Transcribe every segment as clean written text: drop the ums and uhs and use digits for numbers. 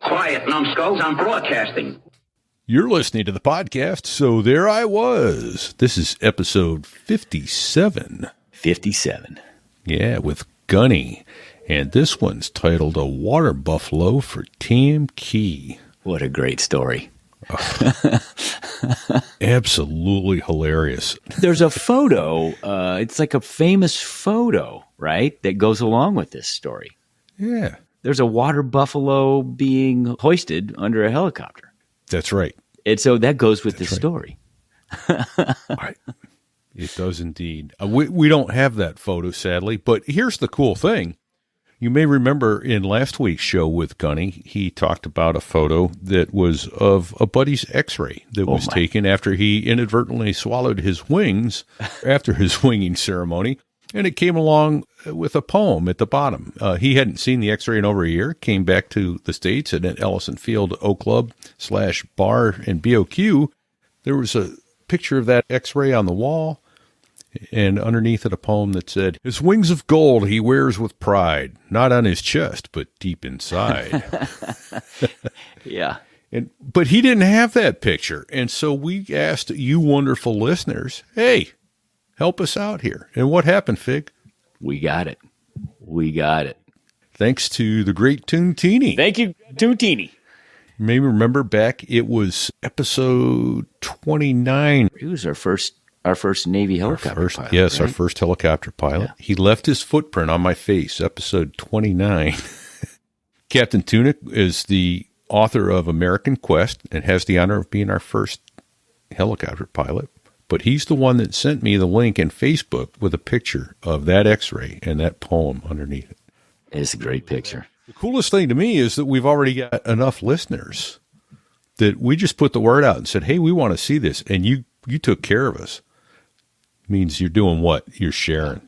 Quiet, numbskulls, I'm broadcasting. You're listening to the podcast, So There I Was. This is episode 57. 57. Yeah, with Gunny. And this one's titled A Water Buffalo for Tam Ky. What a great story. Absolutely hilarious. There's a photo, it's like a famous photo, right, that goes along with this story. Yeah. There's a water buffalo being hoisted under a helicopter. That's right. And so that goes with this story. Right. It does indeed. We don't have that photo, sadly, but here's the cool thing. You may remember in last week's show with Gunny, he talked about a photo that was of a buddy's x-ray that was taken after he inadvertently swallowed his wings after his winging ceremony, and it came along with a poem at the bottom. He hadn't seen the x-ray in over a year, came back to the States, and at Ellison Field O Club /bar and BOQ, there was a picture of that x-ray on the wall, and underneath it a poem that said, "His wings of gold he wears with pride, not on his chest, but deep inside." Yeah. But he didn't have that picture. And so we asked you wonderful listeners, hey, help us out here. And what happened, Fig? We got it. We got it. Thanks to the great Toontini. Thank you, Toontini. You may remember back, it was episode 29. He was our first Navy helicopter pilot. Yes, right? Our first helicopter pilot. Yeah. He left his footprint on my face, episode 29. Captain Tunic is the author of American Quest and has the honor of being our first helicopter pilot. But he's the one that sent me the link in Facebook with a picture of that x-ray and that poem underneath it. It's a great picture. The coolest thing to me is that we've already got enough listeners that we just put the word out and said, hey, we want to see this. And you took care of us. Means you're doing what? You're sharing.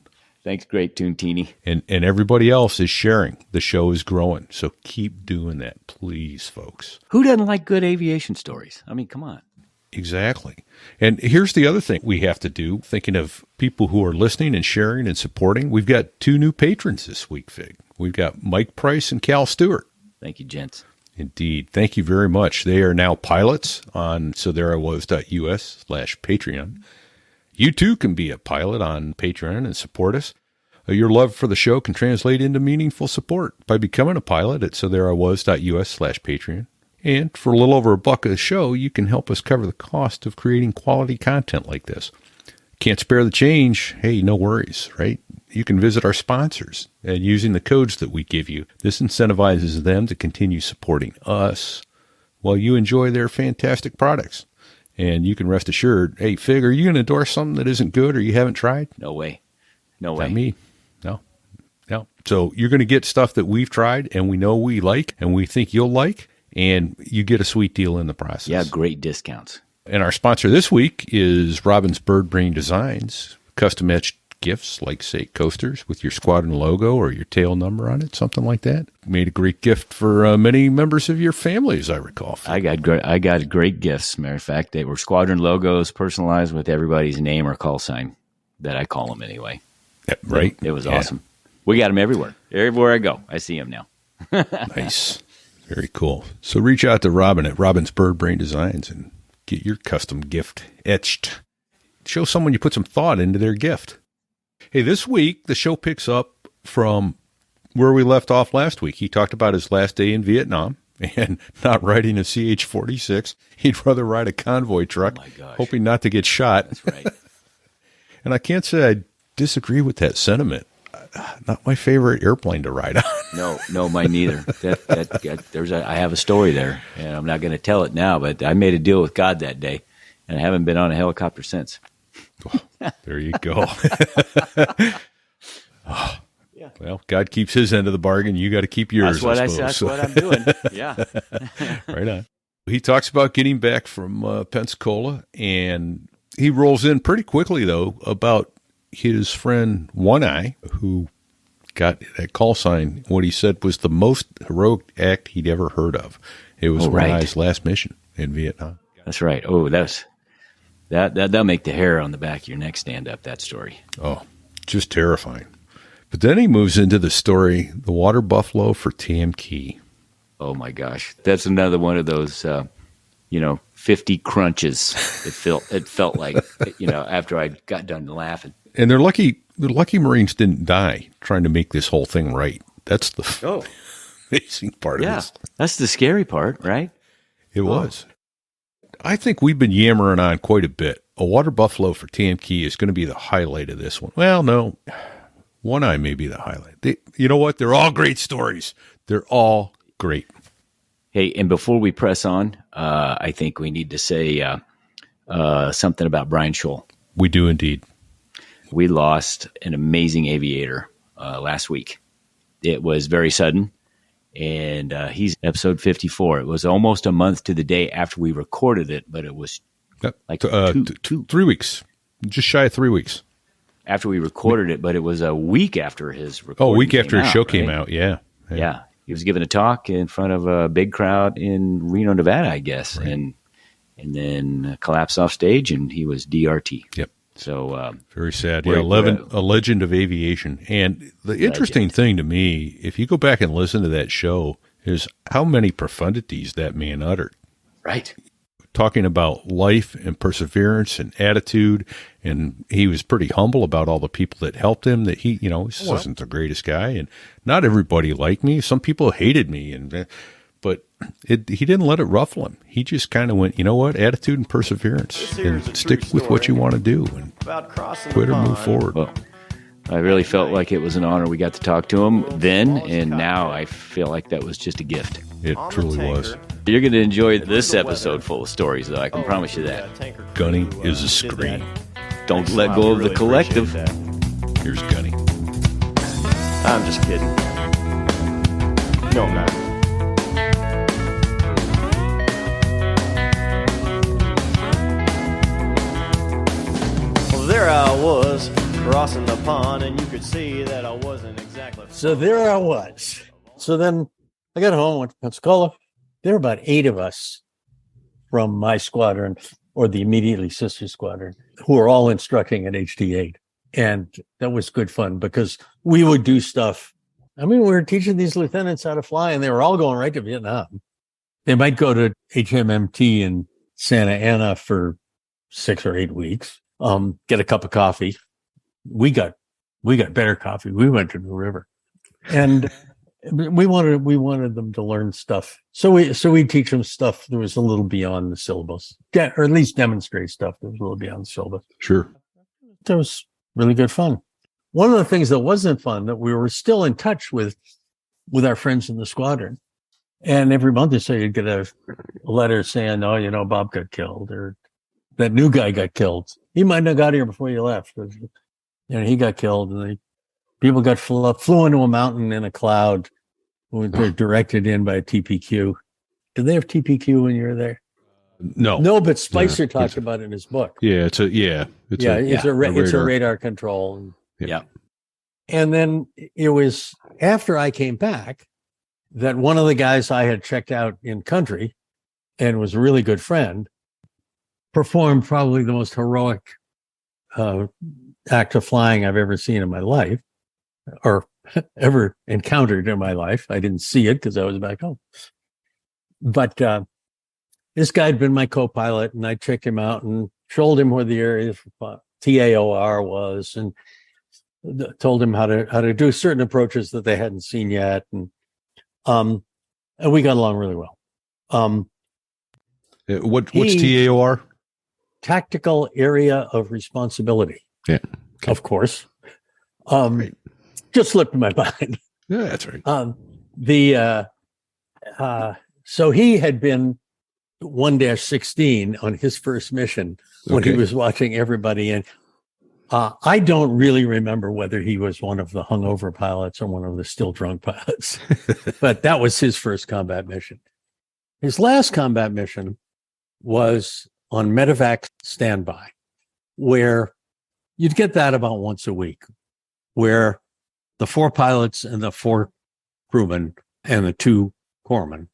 Thanks, great Toontini. And everybody else is sharing. The show is growing. So keep doing that, please, folks. Who doesn't like good aviation stories? I mean, come on. Exactly. And here's the other thing we have to do, thinking of people who are listening and sharing and supporting. We've got 2 new patrons this week, Fig. We've got Mike Price and Cal Stewart. Thank you, gents. Indeed. Thank you very much. They are now pilots on sothereiwas.us/Patreon. You too can be a pilot on Patreon and support us. Your love for the show can translate into meaningful support by becoming a pilot at sothereiwas.us/Patreon. And for a little over $1 a show, you can help us cover the cost of creating quality content like this. Can't spare the change? Hey, no worries, right? You can visit our sponsors, and using the codes that we give you, this incentivizes them to continue supporting us while you enjoy their fantastic products. And you can rest assured, hey, Fig, are you going to endorse something that isn't good or you haven't tried? No way. No way. Not me. No. So you're going to get stuff that we've tried and we know we like and we think you'll like, and you get a sweet deal in the process. Yeah, great discounts. And our sponsor this week is Robin's Bird Brain Designs, custom-etched gifts like, say, coasters with your squadron logo or your tail number on it, something like that. Made a great gift for many members of your family, as I recall. I got great gifts. Matter of fact, they were squadron logos personalized with everybody's name or call sign that I call them anyway. Yeah, right. It was awesome. We got them everywhere. Everywhere I go, I see them now. Nice. Very cool. So reach out to Robin at Robin's Bird Brain Designs and get your custom gift etched. Show someone you put some thought into their gift. Hey, this week, the show picks up from where we left off last week. He talked about his last day in Vietnam and not riding a CH-46. He'd rather ride a convoy truck, hoping not to get shot. That's right. And I can't say I disagree with that sentiment. Not my favorite airplane to ride on. No, mine neither. I have a story there, and I'm not going to tell it now, but I made a deal with God that day, and I haven't been on a helicopter since. There you go. Well, God keeps his end of the bargain. You got to keep yours. That's what I'm doing. Yeah. Right on. He talks about getting back from Pensacola, and he rolls in pretty quickly, though, about his friend One Eye, who got that call sign, what he said was the most heroic act he'd ever heard of. It was One Eye's last mission in Vietnam. That's right. Oh, that'll make the hair on the back of your neck stand up, that story. Oh, just terrifying. But then he moves into the story, The Water Buffalo for Tam Ky. Oh my gosh, that's another one of those, 50 crunches. It felt like, after I got done laughing. And they're lucky. The lucky Marines didn't die trying to make this whole thing right. That's the amazing part of this. That's the scary part, right? It was. I think we've been yammering on quite a bit. A water buffalo for Tam Ky is going to be the highlight of this one. Well, no, One Eye may be the highlight. You know what? They're all great stories. They're all great. Hey, and before we press on, I think we need to say something about Brian Scholl. We do indeed. We lost an amazing aviator last week. It was very sudden, and he's episode 54. It was almost a month to the day after we recorded it, but it was like 3 weeks, just shy of 3 weeks. After we recorded it, but it was a week after his recording. A week after his show came out, yeah. He was giving a talk in front of a big crowd in Reno, Nevada, I guess, right. and then collapsed off stage, and he was DRT. Yep. So very sad. Yeah, a legend of aviation. And the interesting thing to me, if you go back and listen to that show, is how many profundities that man uttered. Right. Talking about life and perseverance and attitude, and he was pretty humble about all the people that helped him. That he wasn't the greatest guy, and not everybody liked me. Some people hated me, but he didn't let it ruffle him. He just kind of went, you know what, attitude and perseverance, and stick with what you want to do, and quit or move forward. Well, I really felt like it was an honor we got to talk to him then, and now I feel like that was just a gift. It truly was. You're going to enjoy this episode full of stories, though. I can promise you that. Gunny is a scream. Don't let go of the collective. Here's Gunny. I'm just kidding. No, I'm not. Well, there I was, crossing the pond, and you could see that I wasn't exactly... So there I was. So then I got home, went to Pensacola. There were about 8 of us from my squadron, or the immediately sister squadron, who were all instructing at HT8. And that was good fun because we would do stuff. I mean, we were teaching these lieutenants how to fly, and they were all going right to Vietnam. They might go to HMMT in Santa Ana for 6 or 8 weeks, get a cup of coffee. We got better coffee. We went to the river, and we wanted them to learn stuff. So we teach them stuff that was a little beyond the syllabus, or at least demonstrate stuff that was a little beyond the syllabus. Sure. That was really good fun. One of the things that wasn't fun, that we were still in touch with our friends in the squadron. And every month or so you'd get a letter saying, oh, Bob got killed, or that new guy got killed. He might not have got here before you left. He got killed, and people flew into a mountain in a cloud. They're directed in by a TPQ. Did they have TPQ when you were there? No, but Spicer talked about it in his book. Yeah, it's a radar control. Yeah. And then it was after I came back that one of the guys I had checked out in country and was a really good friend performed probably the most heroic act of flying I've ever seen in my life, or ever encountered in my life. I didn't see it because I was back home. But this guy had been my co-pilot, and I checked him out and showed him where the area of TAOR was, and told him how to do certain approaches that they hadn't seen yet, and we got along really well. What's TAOR? Tactical Area of Responsibility. Yeah, okay. Of course. Just slipped in my mind. Yeah, that's right. So he had been 1-16 on his first mission when he was watching everybody. And I don't really remember whether he was one of the hungover pilots or one of the still drunk pilots, but that was his first combat mission. His last combat mission was on medevac standby, where you'd get that about once a week, where the 4 pilots and the 4 crewmen and the 2 corpsmen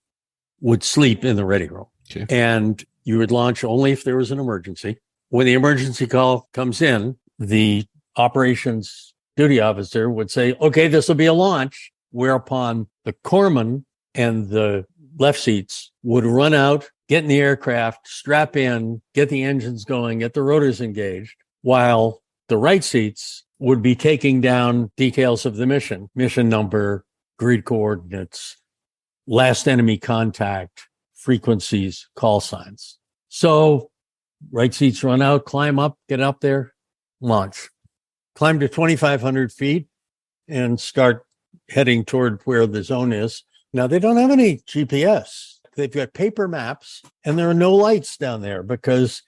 would sleep in the ready room. Okay. And you would launch only if there was an emergency. When the emergency call comes in, the operations duty officer would say, okay, this will be a launch, whereupon the corpsman and the left seats would run out, get in the aircraft, strap in, get the engines going, get the rotors engaged, while the right seats would be taking down details of the mission number, grid coordinates, last enemy contact, frequencies, call signs. So right seats run out, climb up, get up there, launch. Climb to 2,500 feet and start heading toward where the zone is. Now, they don't have any GPS. They've got paper maps, and there are no lights down there because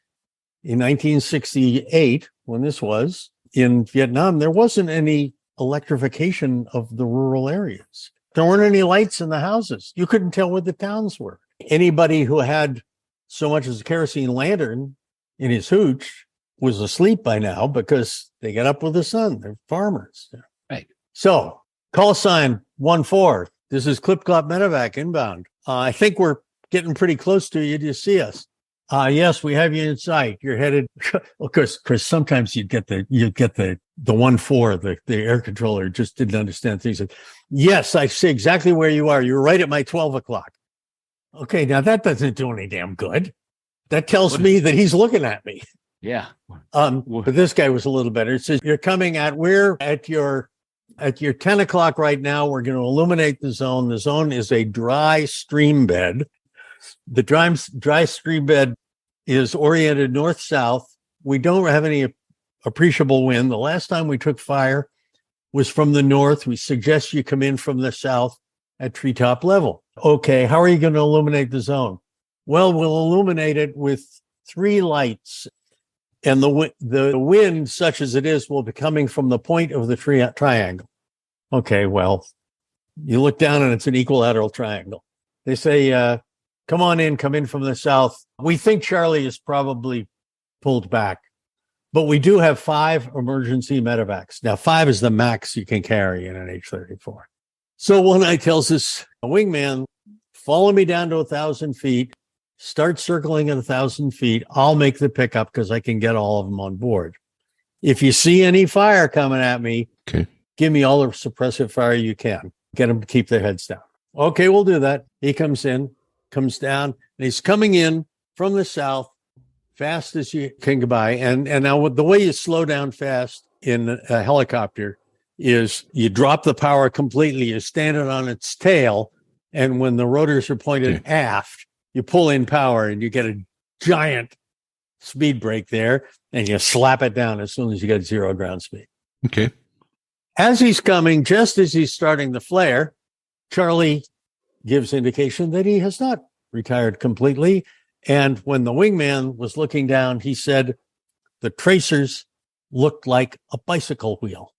in 1968, when this was in Vietnam, there wasn't any electrification of the rural areas. There weren't any lights in the houses. You couldn't tell where the towns were. Anybody who had so much as a kerosene lantern in his hooch was asleep by now because they get up with the sun. They're farmers. Right. So call sign 1-4. This is Clip Clop Medevac inbound. I think we're getting pretty close to you. Do you see us? Yes, we have you in sight. You're headed. Of course, Chris, sometimes you'd get the 1-4, the air controller just didn't understand things. Yes, I see exactly where you are. You're right at my 12 o'clock. Okay, now that doesn't do any damn good. That tells me that he's looking at me. Yeah. But this guy was a little better. It says, we're at your 10 o'clock right now. We're going to illuminate the zone. The zone is a dry stream bed. The dry stream bed is oriented north-south. We don't have any appreciable wind. The last time we took fire was from the north. We suggest you come in from the south at treetop level. Okay, how are you going to illuminate the zone? Well, we'll illuminate it with 3 lights. And the wind, such as it is, will be coming from the point of the triangle. Okay, well, you look down and it's an equilateral triangle. They say, come in from the south. We think Charlie is probably pulled back, but we do have 5 emergency medevacs. Now, 5 is the max you can carry in an H-34. So one guy tells us, wingman, follow me down to 1,000 feet. Start circling at 1,000 feet. I'll make the pickup because I can get all of them on board. If you see any fire coming at me, give me all the suppressive fire you can. Get them to keep their heads down. Okay, we'll do that. He comes down, and he's coming in from the south, fast as you can go by. And now the way you slow down fast in a helicopter is you drop the power completely. You stand it on its tail, and when the rotors are pointed aft, you pull in power and you get a giant speed break there, and you slap it down as soon as you get 0 ground speed. Okay. As he's coming, just as he's starting the flare, Charlie gives indication that he has not retired completely. And when the wingman was looking down, he said the tracers looked like a bicycle wheel.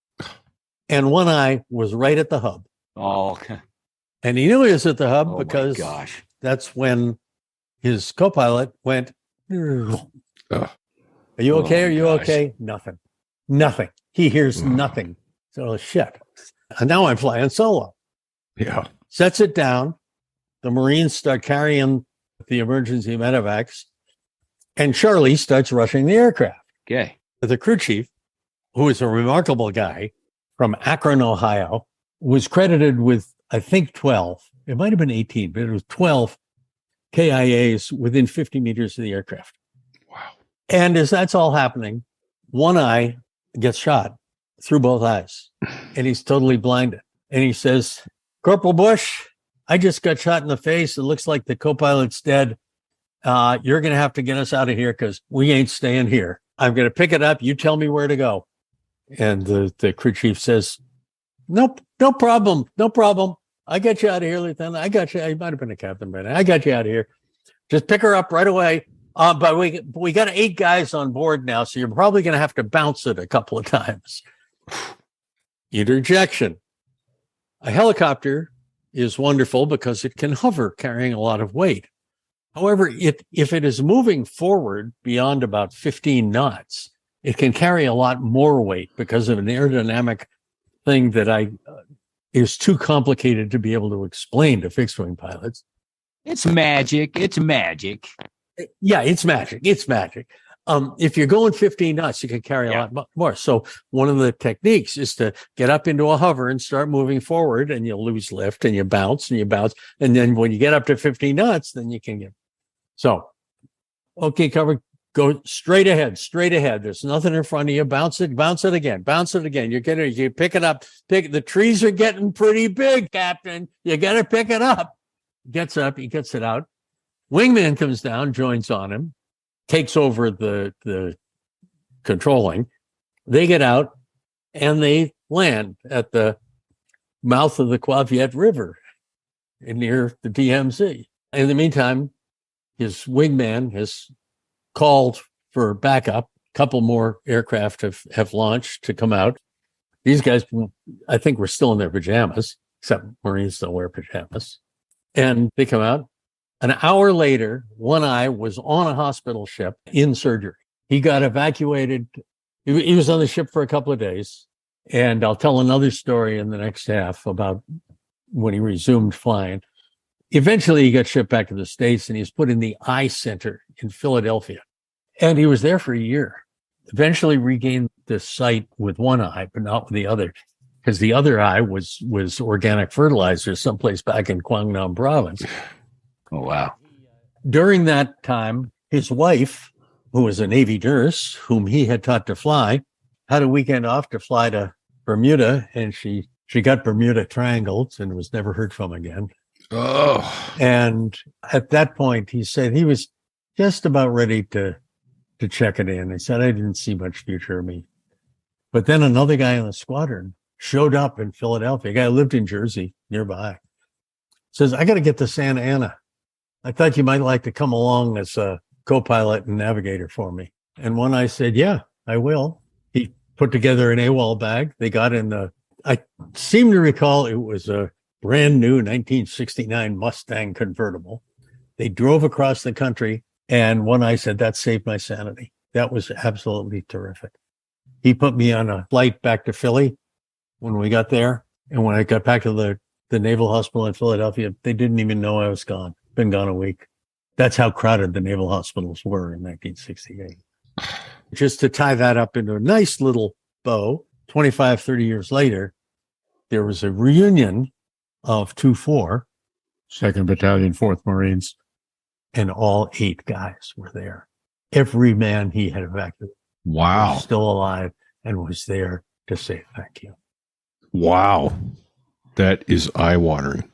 And one eye was right at the hub. Oh, okay. And he knew he was at the hub because gosh, that's when his co-pilot went, Are you okay? Are you okay? Nothing. He hears nothing. So shit. And now I'm flying solo. Yeah. Sets it down. The Marines start carrying the emergency medevacs, and Charlie starts rushing the aircraft. Okay. The crew chief, who is a remarkable guy from Akron, Ohio, was credited with, I think, 12. It might have been 18, but it was 12 KIAs within 50 meters of the aircraft. Wow. And as that's all happening, one eye gets shot through both eyes, and he's totally blinded. And he says, Corporal Bush, I just got shot in the face. It looks like the co-pilot's dead. You're going to have to get us out of here because we ain't staying here. I'm going to pick it up. You tell me where to go. And the crew chief says, Nope, no problem. I got you out of here, Lieutenant. I got you. I might have been a captain by now. I got you out of here. Just pick her up right away. But we got 8 guys on board now, so you're probably going to have to bounce it a couple of times. Interjection. A helicopter is wonderful because it can hover, carrying a lot of weight. However, if it is moving forward beyond about 15 knots, it can carry a lot more weight because of an aerodynamic thing that is too complicated to be able to explain to fixed-wing pilots. It's magic. Yeah, it's magic. If you're going 15 knots, you can carry a lot more. So one of the techniques is to get up into a hover and start moving forward, and you'll lose lift and you bounce and you bounce. And then when you get up to 15 knots, then you can get. So, okay, cover, go straight ahead. There's nothing in front of you. Bounce it again. You pick it up. The trees are getting pretty big, Captain. You got to pick it up. Gets up, he gets it out. Wingman comes down, joins on him, takes over the controlling. They get out and they land at the mouth of the Quaviet River near the DMZ. In the meantime, his wingman has called for backup. A couple more aircraft have launched to come out. These guys, I think, were still in their pajamas, except Marines don't wear pajamas. And they come out. An hour later, One Eye was on a hospital ship in surgery. He got evacuated. He was on the ship for a couple of days. And I'll tell another story in the next half about when he resumed flying. Eventually, he got shipped back to the States, and he was put in the Eye Center in Philadelphia. And he was there for a year. Eventually regained the sight with one eye, but not with the other, because the other eye was organic fertilizer someplace back in Guangdong province. Oh, wow. During that time, his wife, who was a Navy nurse, whom he had taught to fly, had a weekend off to fly to Bermuda, and she got Bermuda triangled and was never heard from again. Oh. And at that point, he said he was just about ready to check it in. He said, I didn't see much future of me. But then another guy in the squadron showed up in Philadelphia. A guy who lived in Jersey nearby. Says, I got to get to Santa Ana. I thought you might like to come along as a co-pilot and navigator for me. And One Eye said, yeah, I will. He put together an AWOL bag. They got in I seem to recall it was a brand new 1969 Mustang convertible. They drove across the country, and One Eye said, that saved my sanity. That was absolutely terrific. He put me on a flight back to Philly when we got there. And when I got back to the Naval Hospital in Philadelphia, they didn't even know I was gone. Been gone a week. That's how crowded the naval hospitals were in 1968. Just to tie that up into a nice little bow, 25, 30 years later, there was a reunion of 2-4, 2nd Battalion, 4th Marines, and all 8 guys were there. Every man he had evacuated was still alive and was there to say thank you. Wow. That is eye-watering.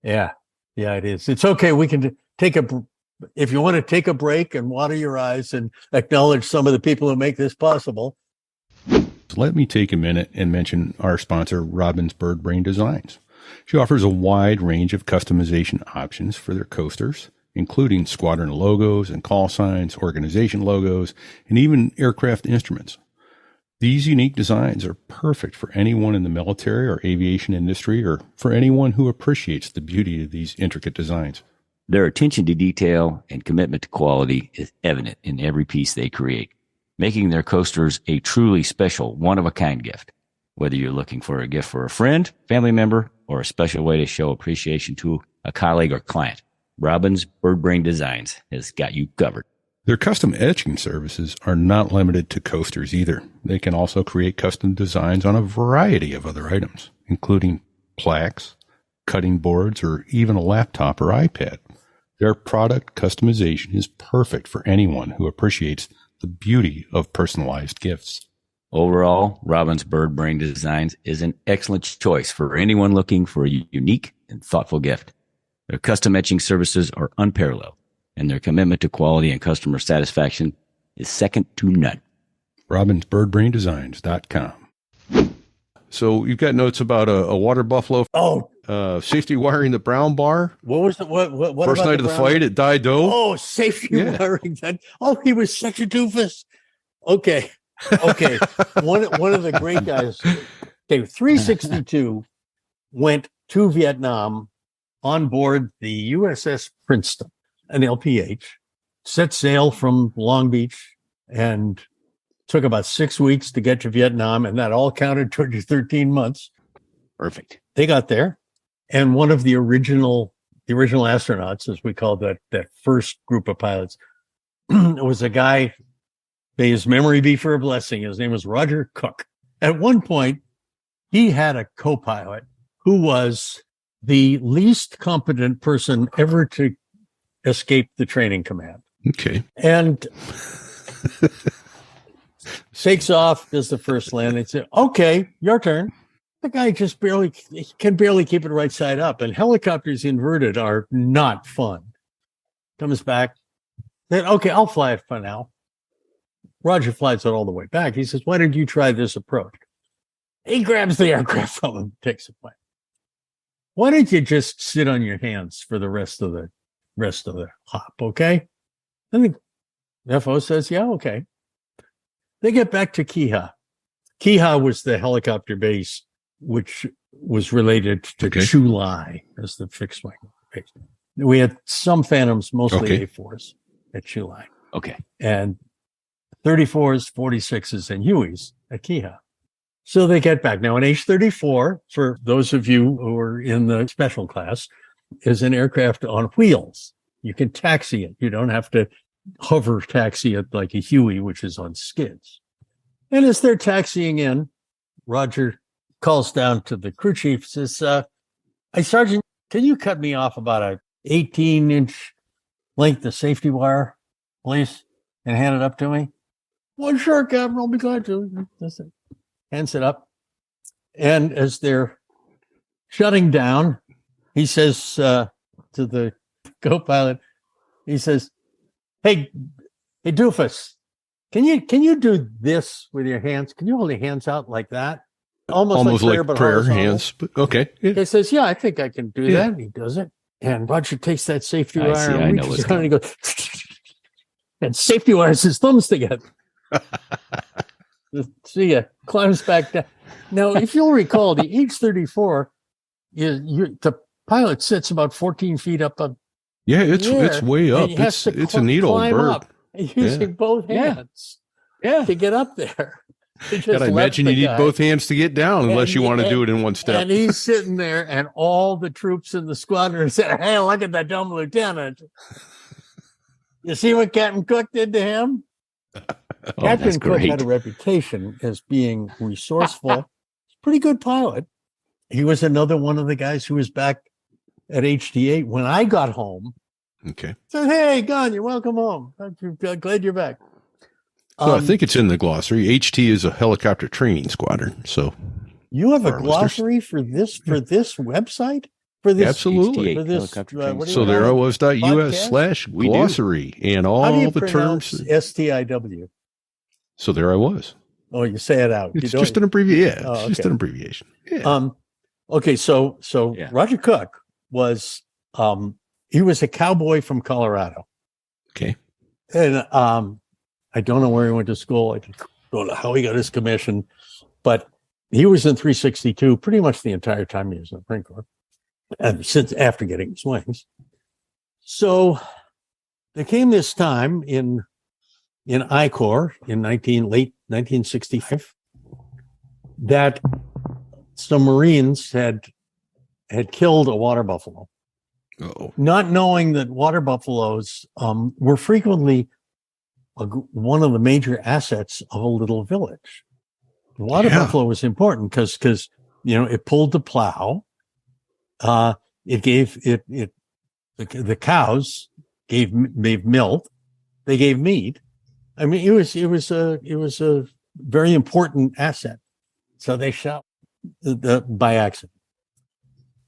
Yeah. Yeah, it is. It's okay. We can if you want to take a break and water your eyes and acknowledge some of the people who make this possible. Let me take a minute and mention our sponsor, Robin's Bird Brain Designs. She offers a wide range of customization options for their coasters, including squadron logos and call signs, organization logos, and even aircraft instruments. These unique designs are perfect for anyone in the military or aviation industry, or for anyone who appreciates the beauty of these intricate designs. Their attention to detail and commitment to quality is evident in every piece they create, making their coasters a truly special, one-of-a-kind gift. Whether you're looking for a gift for a friend, family member, or a special way to show appreciation to a colleague or client, Robin's Bird Brain Designs has got you covered. Their custom etching services are not limited to coasters either. They can also create custom designs on a variety of other items, including plaques, cutting boards, or even a laptop or iPad. Their product customization is perfect for anyone who appreciates the beauty of personalized gifts. Overall, Robin's Bird Brain Designs is an excellent choice for anyone looking for a unique and thoughtful gift. Their custom etching services are unparalleled, and their commitment to quality and customer satisfaction is second to none. RobinsBirdBrainDesigns.com. So you've got notes about a water buffalo. Oh, safety wiring the brown bar. What was the what First night of the fight at Dai Do. Oh, safety wiring that. Oh, he was such a doofus. Okay. One of the great guys. Okay, 362 went to Vietnam on board the USS Princeton, an LPH, set sail from Long Beach, and took about 6 weeks to get to Vietnam, and that all counted toward your 13 months. Perfect. They got there, and one of the original astronauts, as we call that first group of pilots, was a guy, may his memory be for a blessing. His name was Roger Cook. At one point, he had a co-pilot who was the least competent person ever to escape the training command. Okay. And takes off, does the first landing. Say, okay, your turn. The guy just can barely keep it right side up. And helicopters inverted are not fun. Comes back. Then, okay, I'll fly it for now. Roger flies it all the way back. He says, why did you try this approach? He grabs the aircraft from him, takes it away. Why don't you just sit on your hands for the rest of the hop, okay? And the FO says, yeah, okay. They get back to Kiha. Kiha was the helicopter base, which was related to Chu Lai as the fixed wing base. We had some Phantoms, mostly A4s at Chu Lai. Okay. And 34s, 46s, and Hueys at Kiha. So they get back. Now, an H-34, for those of you who are in the special class, is an aircraft on wheels. You can taxi it. You don't have to hover taxi it like a Huey, which is on skids. And as they're taxiing in, Roger calls down to the crew chief, says, hey, Sergeant, can you cut me off about a 18-inch length of safety wire, please, and hand it up to me? Well, sure, Captain, I'll be glad to. Hands it up. And as they're shutting down, he says to the co-pilot, he says, hey, doofus, can you do this with your hands? Can you hold your hands out like that? Almost like prayer hands. But okay. Yeah. He says, yeah, I think I can do that. And he does it. And Roger takes that safety wire and reaches around and he goes, and safety wires his thumbs together. See ya, climbs back down. Now, if you'll recall, the H-34, the pilot sits about 14 feet up. Yeah, it's way up. It's a neat old bird. Up using both hands to get up there. God, I imagine you need both hands to get down unless you want to do it in one step. And he's sitting there, and all the troops in the squadron said, hey, look at that dumb lieutenant. You see what Captain Cook did to him? Captain Cook had a reputation as being resourceful, pretty good pilot. He was another one of the guys who was back at HT8 when I got home. Okay. Said, hey, Gunny, you're welcome home. I'm glad you're back. So I think it's in the glossary. HT is a helicopter training squadron. So you have a glossary for this website? For this, absolutely. For this, so there I was.us/glossary and all the terms. STIW. So there I was. Oh, you say it out. It's just an abbreviation. Yeah, it's just an abbreviation. Yeah. Okay. So Roger Cook was, he was a cowboy from Colorado. Okay. And, I don't know where he went to school. I don't know how he got his commission, but he was in 362 pretty much the entire time he was in the Marine Corps, and since after getting his wings. So there came this time in I Corps in late 1965 that some Marines had killed a water buffalo, not knowing that water buffaloes were frequently one of the major assets of a little village. The water buffalo was important because it pulled the plow. It gave the cows gave milk. They gave meat. I mean, it was a very important asset. So they shot by accident.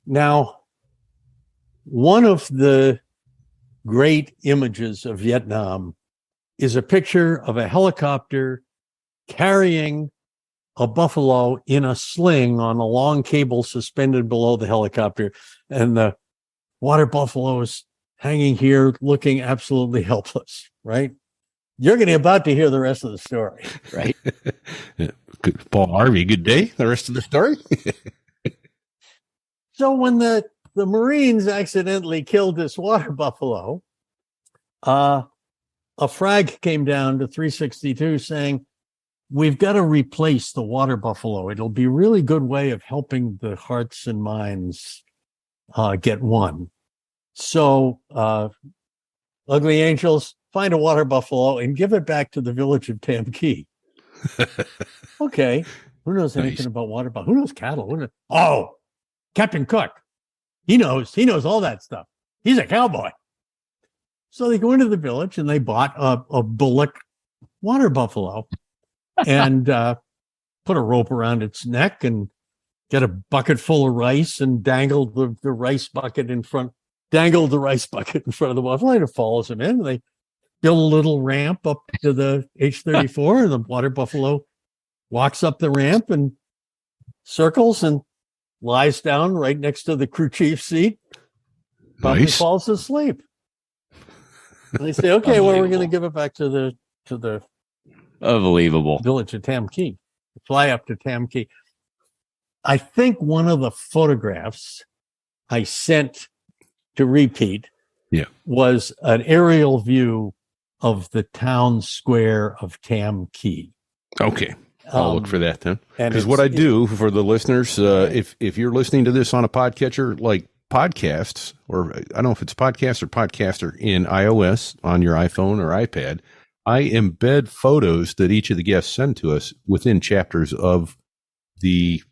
Now, one of the great images of Vietnam is a picture of a helicopter carrying a buffalo in a sling on a long cable suspended below the helicopter, and the water buffalo is hanging here looking absolutely helpless, right? You're going to be about to hear the rest of the story. Right. Paul Harvey, good day. The rest of the story. So when the Marines accidentally killed this water buffalo, a frag came down to 362 saying, we've got to replace the water buffalo. It'll be a really good way of helping the hearts and minds get one. So, Ugly Angels, find a water buffalo and give it back to the village of Tam Ky. Okay. Who knows anything about water buffalo? Who knows cattle? Oh, Captain Cook. He knows all that stuff. He's a cowboy. So they go into the village and they bought a bullock water buffalo and put a rope around its neck and get a bucket full of rice and dangled the rice bucket in front of the buffalo, and it follows him in. And they build a little ramp up to the H-34, and the water buffalo walks up the ramp and circles and lies down right next to the crew chief's seat. Probably falls asleep. And they say, okay, well, we're going to give it back to the Unbelievable village of Tam Ky. Fly up to Tam Ky. I think one of the photographs I sent to repeat was an aerial view of the town square of Tam Ky. Okay. I'll look for that then. Because what I do for the listeners, if you're listening to this on a podcatcher like podcasts, or I don't know if it's podcast or podcaster in iOS on your iPhone or iPad, I embed photos that each of the guests send to us within chapters of the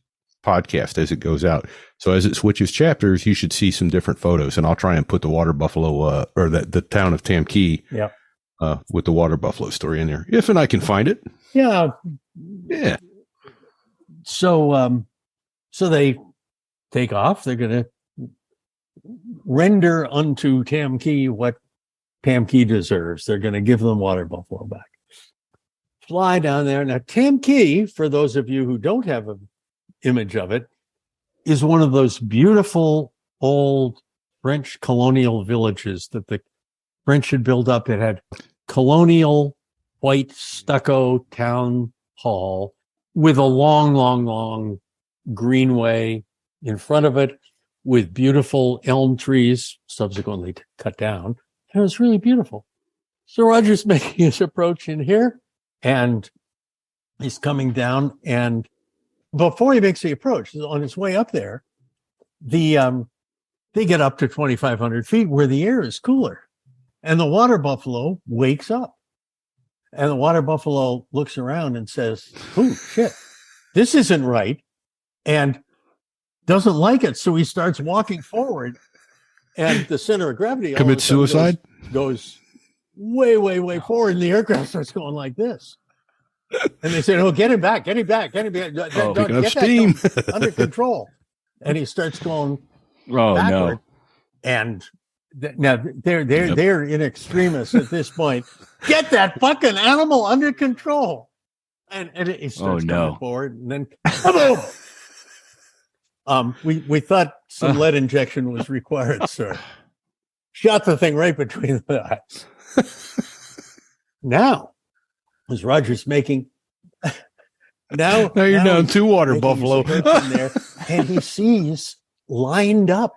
podcast as it goes out. So as it switches chapters, you should see some different photos, and I'll try and put the water buffalo or the town of Tam Ky with the water buffalo story in there, if and I can find it. Yeah. So they take off. They're going to render unto Tam Ky what Tam Ky deserves. They're going to give them water buffalo back. Fly down there. Now, Tam Ky, for those of you who don't have an image of it, is one of those beautiful old French colonial villages that the French had built up. It had colonial white stucco town hall with a long greenway in front of it with beautiful elm trees, subsequently cut down. And it was really beautiful. So Roger's making his approach in here, and he's coming down, and before he makes the approach, on his way up there, they get up to 2,500 feet where the air is cooler, and the water buffalo wakes up. And the water buffalo looks around and says, "Oh, shit, this isn't right," and doesn't like it. So he starts walking forward, and the center of gravity commits suicide, goes way forward, and the aircraft starts going like this. And they say, "Oh, get him back. Picking up Get steam that under control." And he starts going backward. No. And now they're in extremis at this point. Get that fucking animal under control. And it starts coming forward, and then boom. We thought some lead injection was required, sir. Shot the thing right between the eyes. Now, as Roger's making now you're down 2 water buffalo there, and he sees lined up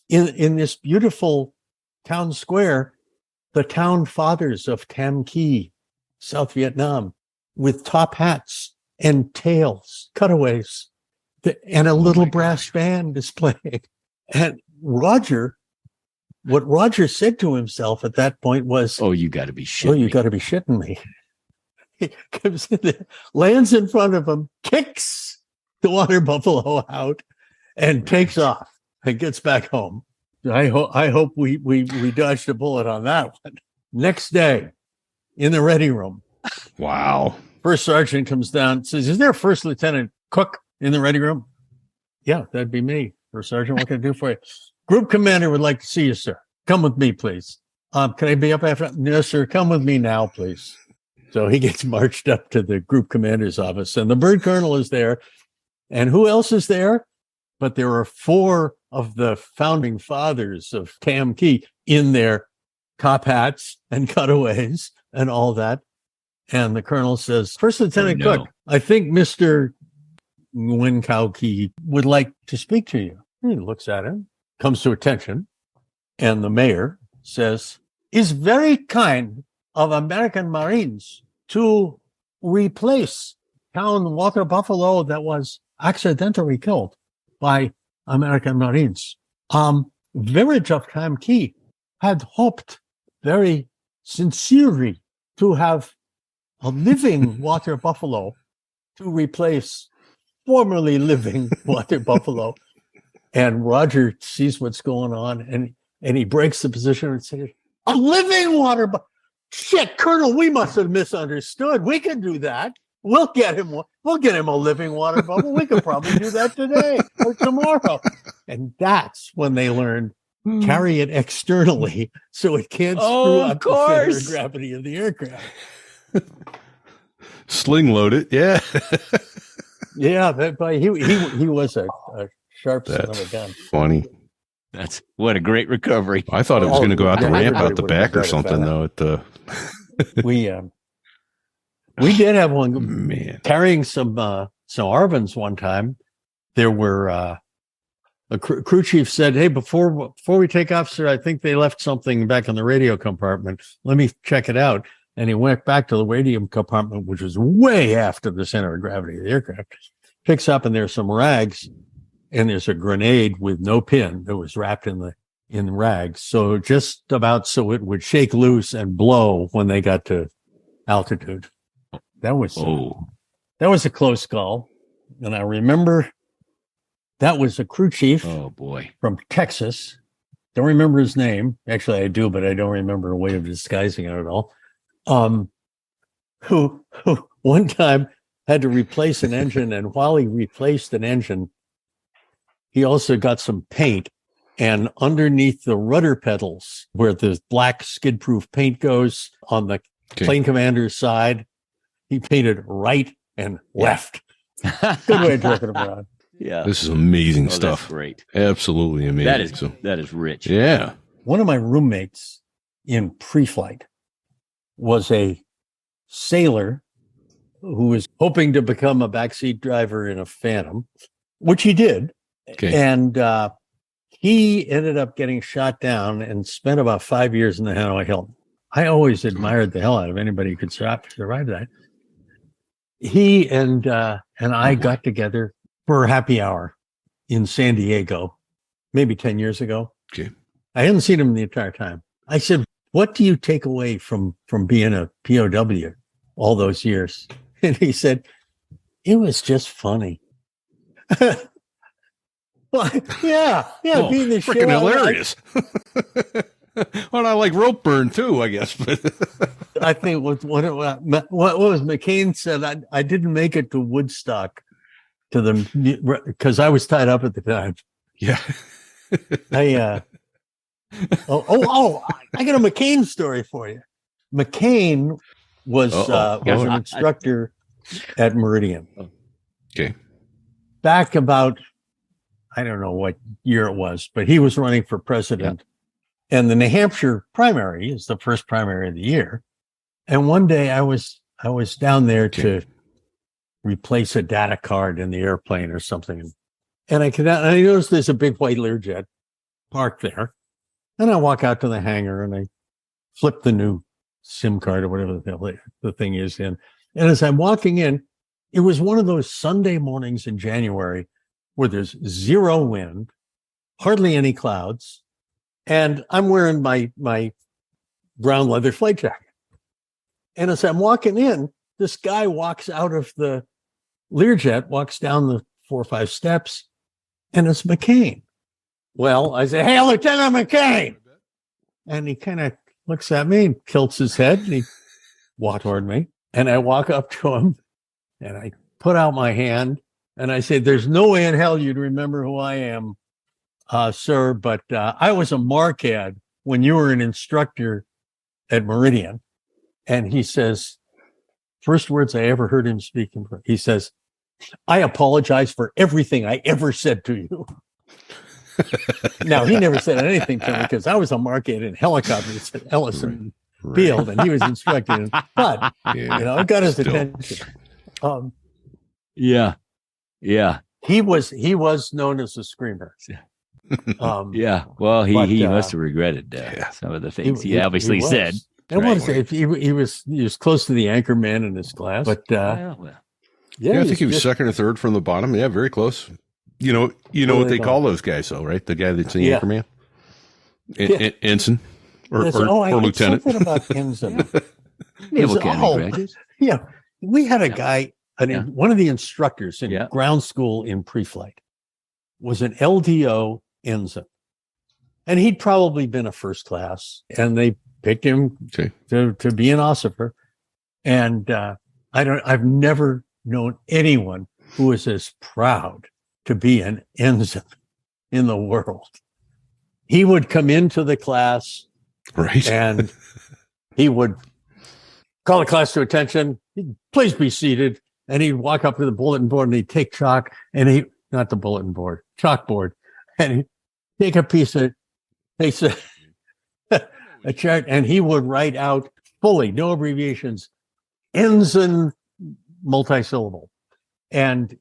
in this beautiful town square the town fathers of Tam Ky, South Vietnam, with top hats and tails, cutaways, and a little brass band displaying. And what Roger said to himself at that point was, "Oh, you got to be shitting Oh, you got to be shitting me." He comes in there, lands in front of him, kicks the water buffalo out, and takes off and gets back home. I hope we dodged a bullet on that one. Next day, in the ready room. Wow. First sergeant comes down, says, "Is there a first lieutenant Cook in the ready room?" "Yeah, that'd be me. First sergeant, what can I do for you?" "Group commander would like to see you, sir. Come with me, please." Can I be up after?" "No, sir. Come with me now, please." So he gets marched up to the group commander's office, and the bird colonel is there. And who else is there? But there are 4 of the founding fathers of Tam Ky in their top hats and cutaways and all that. And the colonel says, "First Lieutenant Cook, I think Mr. Nguyen Ky would like to speak to you." He looks at him, comes to attention, and the mayor says, "Is very kind of American Marines to replace town water buffalo that was accidentally killed by American Marines. Village of Tam Ky had hoped very sincerely to have a living water buffalo to replace formerly living water buffalo. And Roger sees what's going on, and he breaks the position and says, a living water buffalo. Shit, Colonel, we must have misunderstood. We can do that. We'll get him a living water bubble. We could probably do that today or tomorrow. And that's when they learned carry it externally so it can't screw up the center of gravity of the aircraft. Sling load it, yeah. Yeah, but he was a sharp son of a gun. Funny. That's what a great recovery. I thought it was going to go out the ramp out the back or something, though. We did have one carrying some Arvins one time. There were a crew chief said, "Hey, before we take off, sir, I think they left something back in the radio compartment. Let me check it out." And he went back to the radio compartment, which was way after the center of gravity of the aircraft. Picks up, and there's some rags, and there's a grenade with no pin that was wrapped in rags. So just about so it would shake loose and blow when they got to altitude. That was a close call. And I remember that was a crew chief from Texas. Don't remember his name. Actually, I do, but I don't remember a way of disguising it at all. Who one time had to replace an engine, and while he replaced an engine, he also got some paint, and underneath the rudder pedals where the black skid-proof paint goes on the plane commander's side, he painted right and left. Good way of joking around. Yeah. This is amazing stuff. That's great. Absolutely amazing. That is rich. Yeah. One of my roommates in pre-flight was a sailor who was hoping to become a backseat driver in a Phantom, which he did. Okay. And he ended up getting shot down and spent about 5 years in the Hanoi Hilton. I always admired the hell out of anybody who could survive that. He and I got together for a happy hour in San Diego, maybe 10 years ago. Okay. I hadn't seen him the entire time. I said, "What do you take away from being a POW all those years?" And he said, "It was just funny." Well, yeah, being the freaking hilarious. Well, I like rope burn too, I guess. I think what was McCain said. I didn't make it to Woodstock to the because I was tied up at the time. Yeah. I got a McCain story for you. McCain was an instructor at Meridian. Okay. Back about, I don't know what year it was, but he was running for president. Yeah. And the New Hampshire primary is the first primary of the year. And one day I was down there to replace a data card in the airplane or something. And I noticed there's a big white Learjet parked there. And I walk out to the hangar and I flip the new SIM card or whatever the hell the thing is in. And as I'm walking in, it was one of those Sunday mornings in January where there's zero wind, hardly any clouds, and I'm wearing my brown leather flight jacket. And as I'm walking in, this guy walks out of the Learjet, walks down the 4 or 5 steps, and it's McCain. Well, I say, "Hey, Lieutenant McCain." And he kind of looks at me and tilts his head, and he walks toward me. And I walk up to him, and I put out my hand, and I say, "There's no way in hell you'd remember who I am, sir, but I was a markad when you were an instructor at Meridian." And he says, first words I ever heard him speaking, he says, "I apologize for everything I ever said to you." Now, he never said anything to me because I was a markad in helicopters at Ellison Field, and he was instructing. But, it got his attention. Yeah. He was known as a screamer. Well, he must have regretted some of the things he obviously said. I want to say he was close to the anchor man in his class, but I think he was second or third from the bottom. Yeah, very close. You know what they call those guys, though, right? The guy that's the anchor man, ensign. or It's lieutenant. something about ensign. Naval It's- Academy oh, graduates. Yeah, we had a guy, one of the instructors in Yeah. ground school in pre-flight was an LDO ensign, and he'd probably been a first class, and they picked him to be an officer. And I've never known anyone who was as proud to be an ensign in the world. He would come into the class, Right. and he would call the class to attention. Please be seated. And he'd walk up to the bulletin board and he'd take chalk and not the bulletin board, chalkboard. And he'd take a a chart, and he would write out fully, no abbreviations, ensign multisyllable. And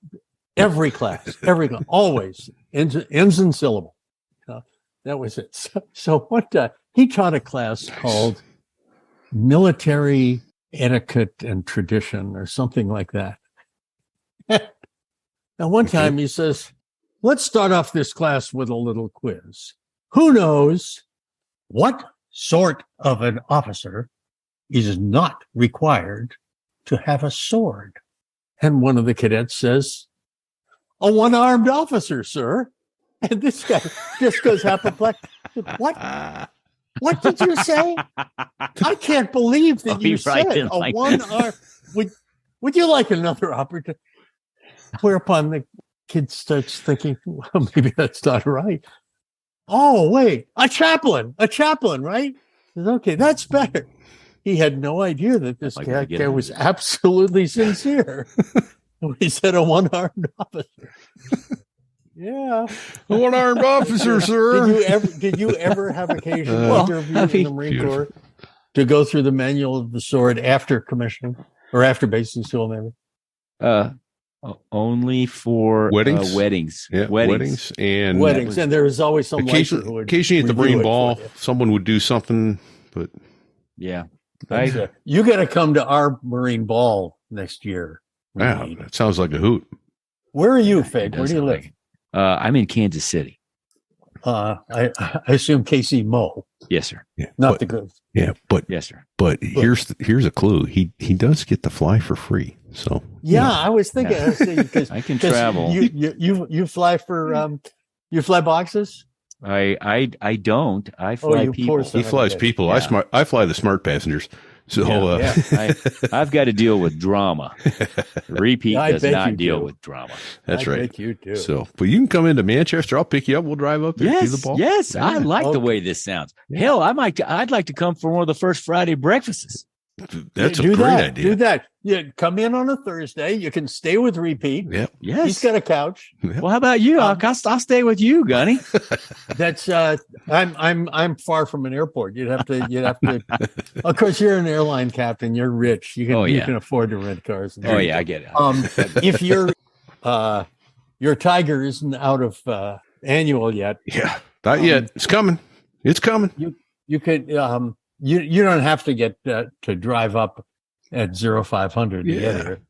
every class, always ensign syllable. That was it. So what he taught a class called military etiquette and tradition or something like that. Now, one time he says, let's start off this class with a little quiz. Who knows what sort of an officer is not required to have a sword? And one of the cadets says, a one-armed officer, sir. And this guy just goes apoplectic. What did you say? I can't believe that you said a one-arm. Would you like another opportunity? Whereupon the kid starts thinking, well, maybe that's not right. Oh, wait, a chaplain, right? Says, okay, that's better. He had no idea that this guy was absolutely sincere. He said a one-armed officer. Yeah, a one-armed officer, sir. Did you ever have occasion either of you in the Marine Corps to go through the manual of the sword after commissioning or after basic school, maybe? Only for weddings. Yeah, weddings, and there was always some occasionally at the Marine Ball, someone would do something, but yeah, you got to come to our Marine Ball next year. Wow, that sounds like a hoot. Where are you, Fake? Where do you live? I'm in Kansas City. I assume KC Mo. Yes, sir. Yeah, not the good. Yeah, but yes, sir. But here's a clue. He does get to fly for free. So yeah, I was thinking I can travel. You fly for you fly boxes. I don't. I fly people. He flies people. Yeah. I fly the smart passengers. So I've got to deal with drama. Repeat does not deal with drama. That's right. I bet you do. So, but you can come into Manchester. I'll pick you up. We'll drive up there to the ball. Yes, I like the way this sounds. Yeah. Hell, I'd like to come for one of the first Friday breakfasts. That's a great idea. Do that. Yeah, come in on a Thursday. You can stay with Repeat. Yep. Yes. He's got a couch. Yep. Well, how about you? I'll stay with you, Gunny. That's I'm far from an airport. You'd have to. Of course, you're an airline captain. You're rich. You can afford to rent cars. I get it. If your Tiger isn't out of annual yet. Yeah, not yet. It's coming. It's coming. You could. You don't have to get to drive up at 0500 to get here.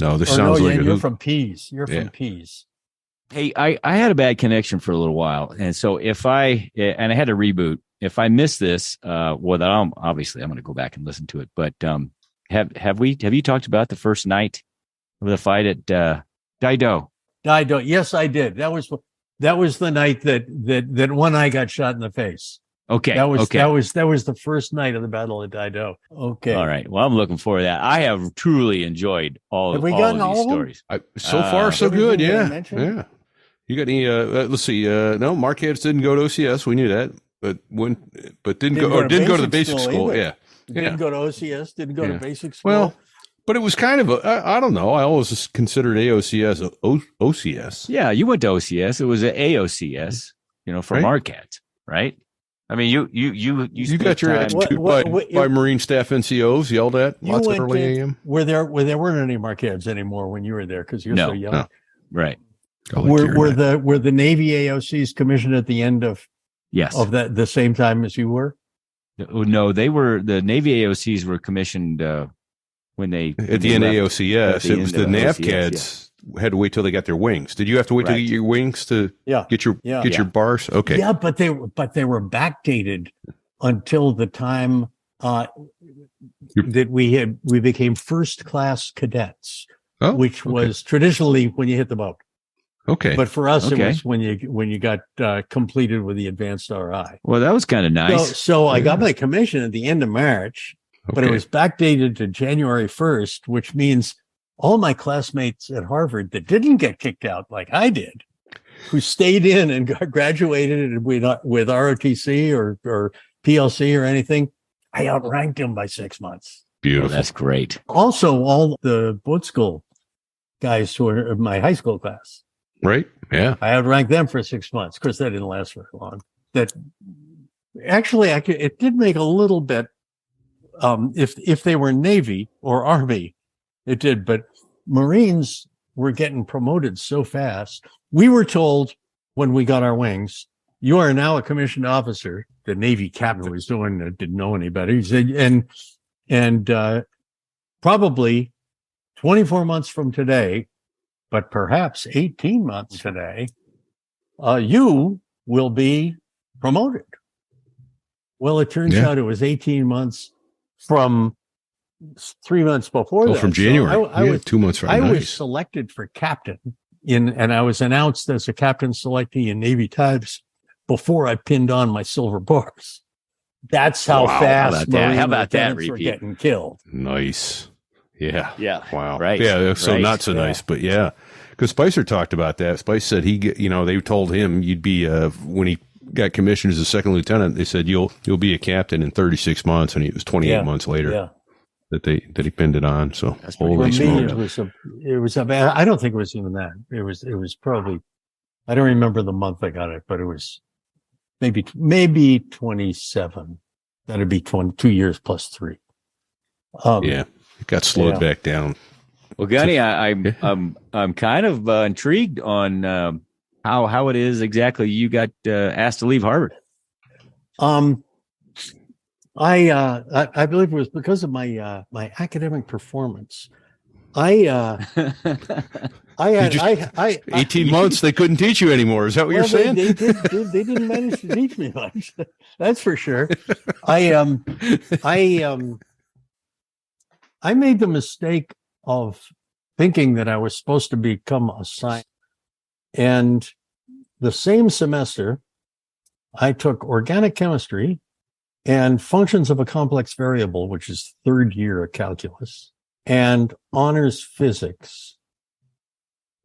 No, this sounds like you're from Pease. You're from Pease. Hey, I had a bad connection for a little while, and so I had to reboot. If I miss this, I'm going to go back and listen to it. But have you talked about the first night of the fight at Dido? Dido, yes, I did. That was the night that one eye got shot in the face. Okay. That was the first night of the Battle of Dido. Okay. All right. Well, I'm looking forward to that. I have truly enjoyed all of these stories. So far, so good. Yeah. Yeah. You got any? Let's see. No, Marquettes didn't go to OCS. We knew that, but didn't go to the basic school. Yeah. Didn't go to OCS. Didn't go to basic school. Well, but it was kind of I don't know. I always considered AOCS OCS. Yeah, you went to OCS. It was an AOCS. For Marquette, right? I mean, you got your ass by Marine staff NCOs yelled at lots of early AM. Where there weren't any Marquettes anymore when you were there because you're so young. No. Right. Were the Navy AOCs commissioned at the end of the same time as you were? No, the Navy AOCs were commissioned when they at the end of AOCS. It was the NAVCADs had to wait till they got their wings. Did you have to wait till you get your wings to get your bars? Okay. Yeah, but they were backdated until the time that we became first class cadets, which was traditionally when you hit the boat. Okay. But for us, it was when you got completed with the advanced RI. Well, that was kind of nice. So I got my commission at the end of March, but it was backdated to January 1st, which means all my classmates at Harvard that didn't get kicked out like I did, who stayed in and graduated with ROTC or PLC or anything, I outranked them by 6 months. Beautiful. Oh, that's great. Also, all the boat school guys who were in my high school class. Right. Yeah. I outranked them for 6 months. Of course, that didn't last very long. That actually, it did make a little bit. If they were Navy or Army, it did. But Marines were getting promoted so fast. We were told when we got our wings, "You are now a commissioned officer." The Navy captain was doing didn't know any better. He said, and probably 24 months from today, but perhaps 18 months today, you will be promoted. Well, it turns out it was 18 months from 3 months before that. From January. So I was 2 months. Right. I nice. was selected for captain and I was announced as a captain selectee in Navy Times before I pinned on my silver bars. That's how fast Marine lieutenants were getting killed. Nice. Yeah. Yeah. Wow. Right. Yeah. So right. not so nice, but yeah. Because Spicer talked about that. Spicer said they told him you'd be when he got commissioned as a second lieutenant. They said you'll be a captain in 36 months, and it was 28 months later that he pinned it on. So holy smokes. It was I don't think it was even that. It was probably, I don't remember the month I got it, but it was maybe 27. That'd be 2 years plus 3. It got slowed back down. Well, Gunny, I'm kind of intrigued on how it is exactly you got asked to leave Harvard. I believe it was because of my my academic performance. I had 18 months they couldn't teach you anymore. Is that what you're saying? They didn't manage to teach me much. That's for sure. I made the mistake of thinking that I was supposed to become a scientist. And the same semester, I took organic chemistry and functions of a complex variable, which is third year of calculus, and honors physics.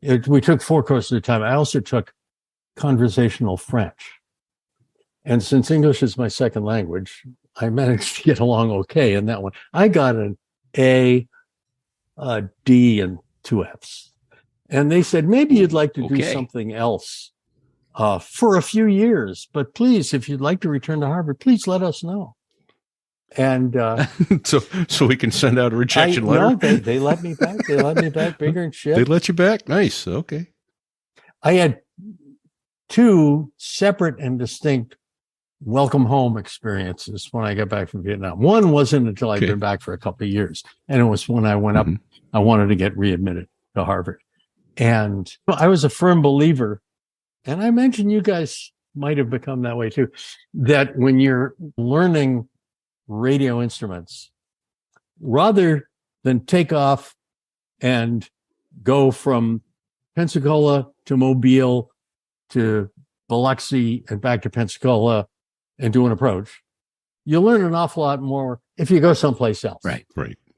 We took 4 courses at a time. I also took conversational French. And since English is my second language, I managed to get along okay in that one. I got an A, D, and 2 Fs. And they said, maybe you'd like to do something else for a few years. But please, if you'd like to return to Harvard, please let us know. And so we can send out a rejection letter. No, they let me back. They let me back bigger and shit. They let you back? Nice. Okay. I had 2 separate and distinct welcome home experiences when I got back from Vietnam. One wasn't until I'd been back for a couple of years. And it was when I went up, I wanted to get readmitted to Harvard. And I was a firm believer, and I mentioned you guys might have become that way too, that when you're learning radio instruments, rather than take off and go from Pensacola to Mobile to Biloxi and back to Pensacola and do an approach, you learn an awful lot more if you go someplace else. Right.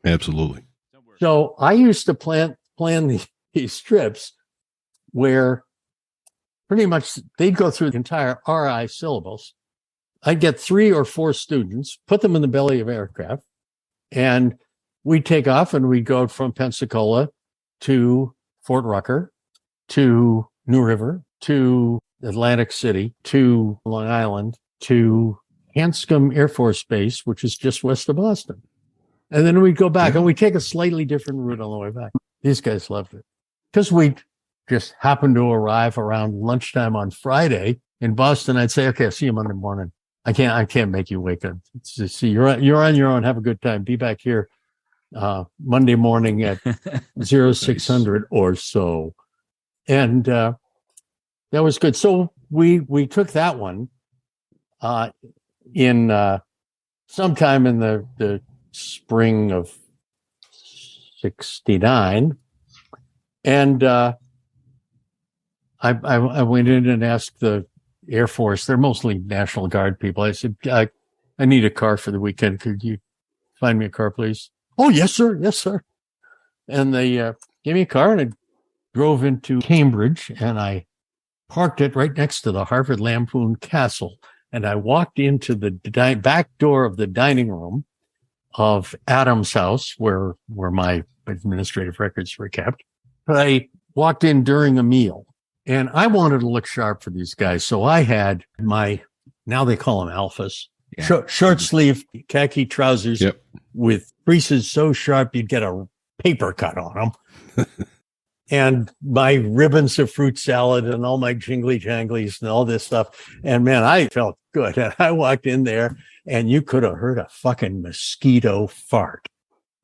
Absolutely. So I used to plan these trips where pretty much they'd go through the entire RI syllabus. I'd get 3 or 4 students, put them in the belly of aircraft, and we'd take off and we'd go from Pensacola to Fort Rucker, to New River, to Atlantic City, to Long Island, to Hanscom Air Force Base, which is just west of Boston. And then we'd go back and we'd take a slightly different route on the way back. These guys loved it because we just happened to arrive around lunchtime on Friday in Boston. I'd say, okay, I'll see you Monday morning. I can't make you wake up. See, you're on your own. Have a good time. Be back here Monday morning at 0600 or so. And that was good. So we took that one in sometime in the spring of 69. And I went in and asked the Air Force, they're mostly National Guard people. I said, I need a car for the weekend. Could you find me a car, please? Oh, yes, sir. Yes, sir. And they gave me a car, and I drove into Cambridge, and I parked it right next to the Harvard Lampoon Castle. And I walked into the back door of the dining room of Adam's house, where my administrative records were kept. But I walked in during a meal, and I wanted to look sharp for these guys. So I had my, now they call them alphas, short sleeve khaki trousers with creases so sharp you'd get a paper cut on them. And my ribbons of fruit salad and all my jingly janglies and all this stuff. And man, I felt good. And I walked in there, and you could have heard a fucking mosquito fart.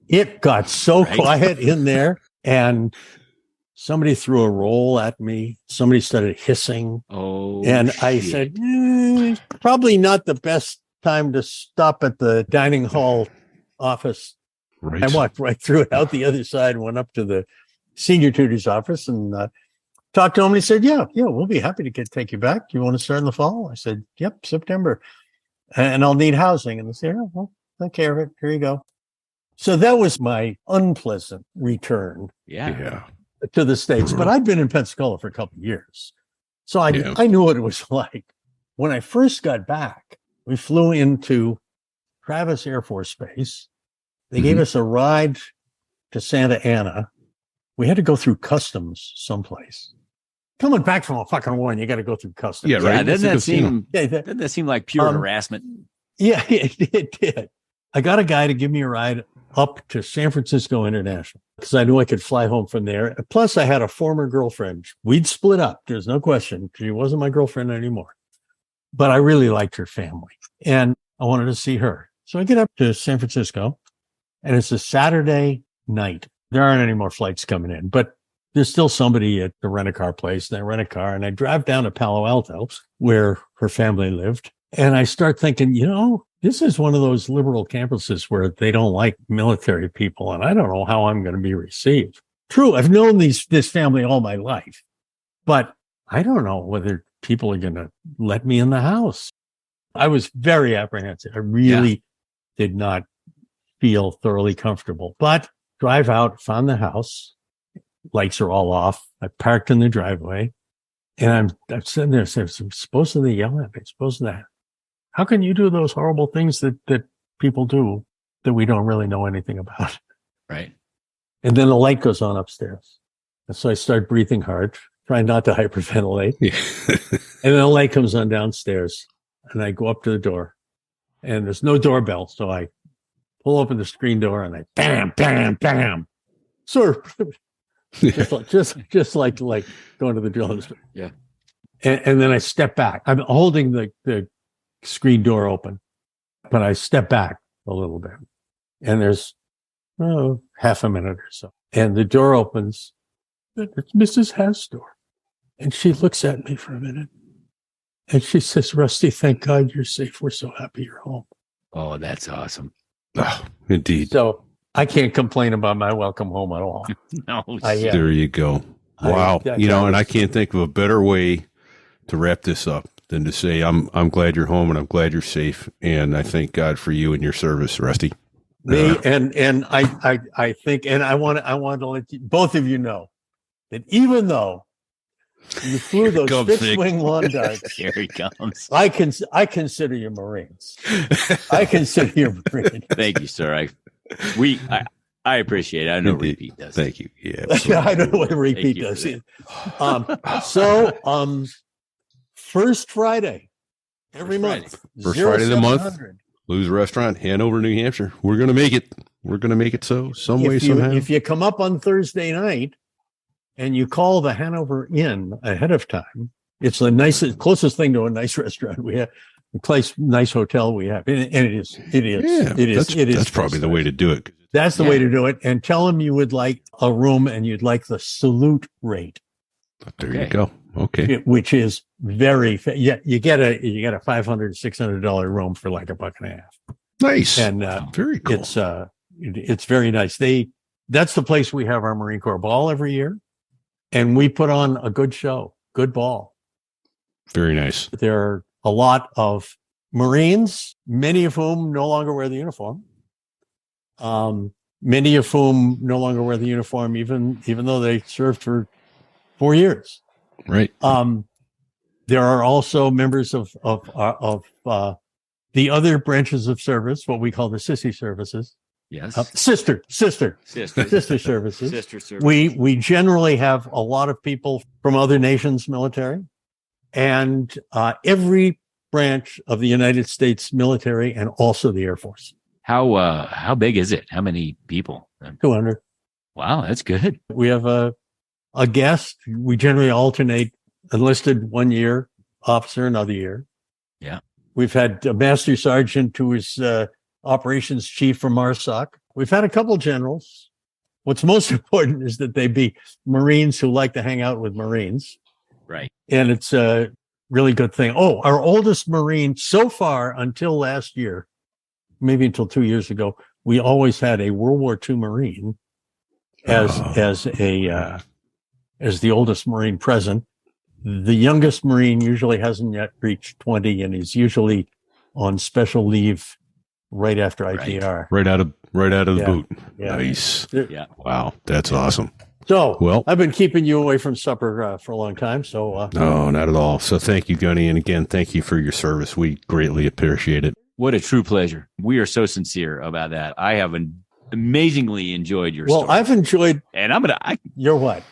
It got so quiet in there, and somebody threw a roll at me. Somebody started hissing. Oh, and shit. I said, probably not the best time to stop at the dining hall office. Right. I walked right through it out the other side, went up to the senior tutor's office and talked to him. And he said, yeah, we'll be happy to take you back. You want to start in the fall? I said, yep, September. And I'll need housing. And they said, oh, well, take care of it. Here you go. So that was my unpleasant return to the States. But I'd been in Pensacola for a couple of years. So I knew what it was like. When I first got back, we flew into Travis Air Force Base. They gave us a ride to Santa Ana. We had to go through customs someplace. Coming back from a fucking war, and you got to go through customs. Yeah, right. Doesn't that seem like pure harassment? Yeah, it did. I got a guy to give me a ride up to San Francisco International because I knew I could fly home from there. Plus, I had a former girlfriend. We'd split up. There's no question. She wasn't my girlfriend anymore. But I really liked her family, and I wanted to see her. So I get up to San Francisco, and it's a Saturday night. There aren't any more flights coming in, but there's still somebody at the rent-a-car place, and I rent a car, and I drive down to Palo Alto, where her family lived, and I start thinking, this is one of those liberal campuses where they don't like military people, and I don't know how I'm going to be received. True, I've known this family all my life, but I don't know whether people are going to let me in the house. I was very apprehensive. I really did not feel thoroughly comfortable, but drive out, found the house. Lights are all off. I parked in the driveway, and I'm sitting there saying, suppose they yell at me. Suppose that. How can you do those horrible things that people do that we don't really know anything about? Right. And then the light goes on upstairs. And so I start breathing hard, trying not to hyperventilate. And then the light comes on downstairs, and I go up to the door, and there's no doorbell. So I pull open the screen door, and I bam, bam, bam. Sir. just like going to the drill. Yeah. And then I step back. I'm holding the screen door open, but I step back a little bit, and there's half a minute or so, and the door opens. It's Mrs. Hasdor, and she looks at me for a minute, and she says, "Rusty, thank God you're safe. We're so happy you're home." Oh, that's awesome. Oh, indeed. So I can't complain about my welcome home at all. No, there you go. Wow. And I can't think of a better way to wrap this up than to say, I'm glad you're home, and I'm glad you're safe. And I thank God for you and your service, Rusty. And I think, and I want to let both of you know that even though you flew those fixed-wing lawn darts, here he comes. I consider you Marines. I consider you Marines. Thank you, sir. I appreciate it. I know repeat does. Thank you. Yeah, I don't know what a repeat does. First Friday every month. First Friday of the month. Lou's Restaurant, Hanover, New Hampshire. We're going to make it. We're going to make it some way, somehow. If you come up on Thursday night and you call the Hanover Inn ahead of time, it's the nicest, closest thing to a nice restaurant we have. Nice hotel we have. And it is. That's probably the way to do it. That's the way to do it. And tell them you would like a room and you'd like the salute rate. There you go. Okay. Which is very, you get a $500, $600 room for like $1.50. Nice. And very cool. It's very nice. That's the place we have our Marine Corps ball every year, and we put on a good show, good ball. Very nice. There are a lot of Marines, many of whom no longer wear the uniform. Many of whom no longer wear the uniform, even though they served for 4 years. Right. There are also members of the other branches of service, what we call the sissy services. Yes. Sister services. Sister service. We generally have a lot of people from other nations' military, and every branch of the United States military, and also the Air Force. How big is it? How many people? 200. Wow, that's good. We have a guest. We generally alternate enlisted 1 year, officer another year. Yeah. We've had a master sergeant who is operations chief from MARSOC. We've had a couple generals. What's most important is that they be Marines who like to hang out with Marines. Right. And it's a really good thing. Oh, our oldest Marine so far until last year, maybe until 2 years ago, we always had a World War II Marine as the oldest Marine present. The youngest Marine usually hasn't yet reached 20, and is usually on special leave right after ITR. Right out of the boot. Yeah. Nice. Yeah. Wow, that's awesome. So, well, I've been keeping you away from supper for a long time. So, no, not at all. So, thank you, Gunny, and again, thank you for your service. We greatly appreciate it. What a true pleasure. We are so sincere about that. I have amazingly enjoyed your story. I've enjoyed. And Your what?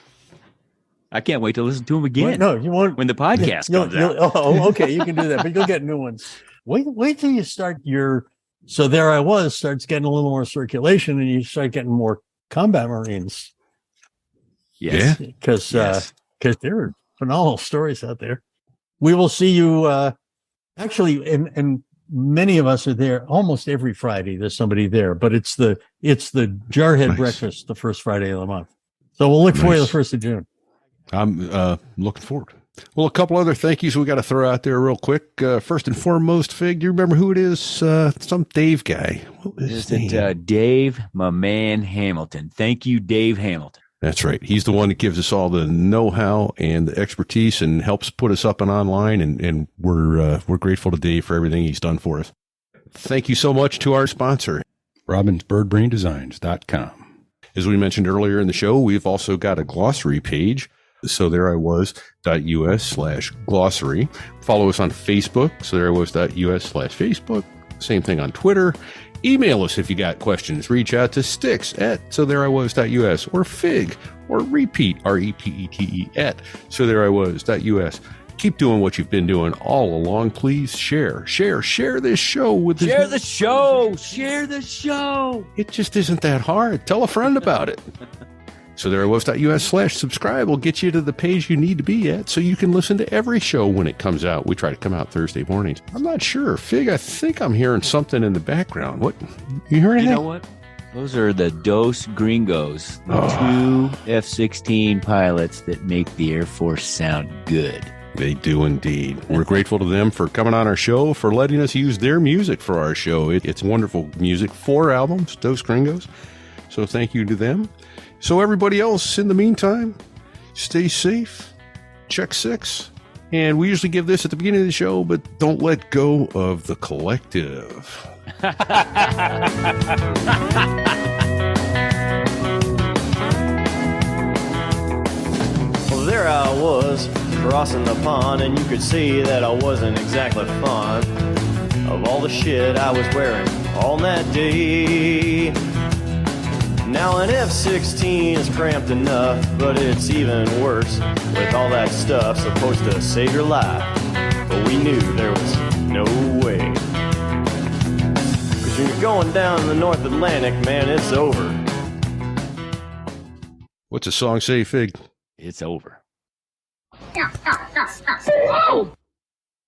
I can't wait to listen to them again. Wait, no, you won't. When the podcast comes out. Oh, okay, you can do that, but you'll get new ones. Wait till you start your. So there I was, starts getting a little more circulation, and you start getting more combat Marines. Yes. Yeah. Because there are phenomenal stories out there. We will see you. Actually, and many of us are there almost every Friday. There's somebody there, but it's the Jarhead breakfast the first Friday of the month. So we'll look for you the 1st of June. I'm looking forward. Well, a couple other thank yous we got to throw out there real quick. First and foremost, Fig, do you remember who it is? Some Dave guy. What was his name? Dave, my man Hamilton. Thank you, Dave Hamilton. That's right. He's the one that gives us all the know-how and the expertise and helps put us up and online. And we're grateful to Dave for everything he's done for us. Thank you so much to our sponsor, RobinsBirdBrainDesigns.com. As we mentioned earlier in the show, we've also got a glossary page. So there I was.us/glossary. Follow us on Facebook. So there I was.us/Facebook. Same thing on Twitter. Email us if you got questions. Reach out to sticks@sothereiwas.us or Fig or repeat REPETE @sothereiwas.us. Keep doing what you've been doing all along. Please share this show with Share the show. It just isn't that hard. Tell a friend about it. So there I was.us/subscribe will get you to the page you need to be at so you can listen to every show when it comes out. We try to come out Thursday mornings. I'm not sure. Fig, I think I'm hearing something in the background. What? You hear anything? You know what? Those are the Dos Gringos, the two F-16 pilots that make the Air Force sound good. They do indeed. We're grateful to them for coming on our show, for letting us use their music for our show. It's wonderful music. 4 albums, Dos Gringos. So thank you to them. So everybody else, in the meantime, stay safe, check 6. And we usually give this at the beginning of the show, but don't let go of the collective. Well, there I was, crossing the pond, and you could see that I wasn't exactly fond of all the shit I was wearing on that day. Now an F-16 is cramped enough, but it's even worse with all that stuff supposed to save your life. But we knew there was no way. 'Cause when you're going down in the North Atlantic, man, it's over. What's the song say, Fig? It's over.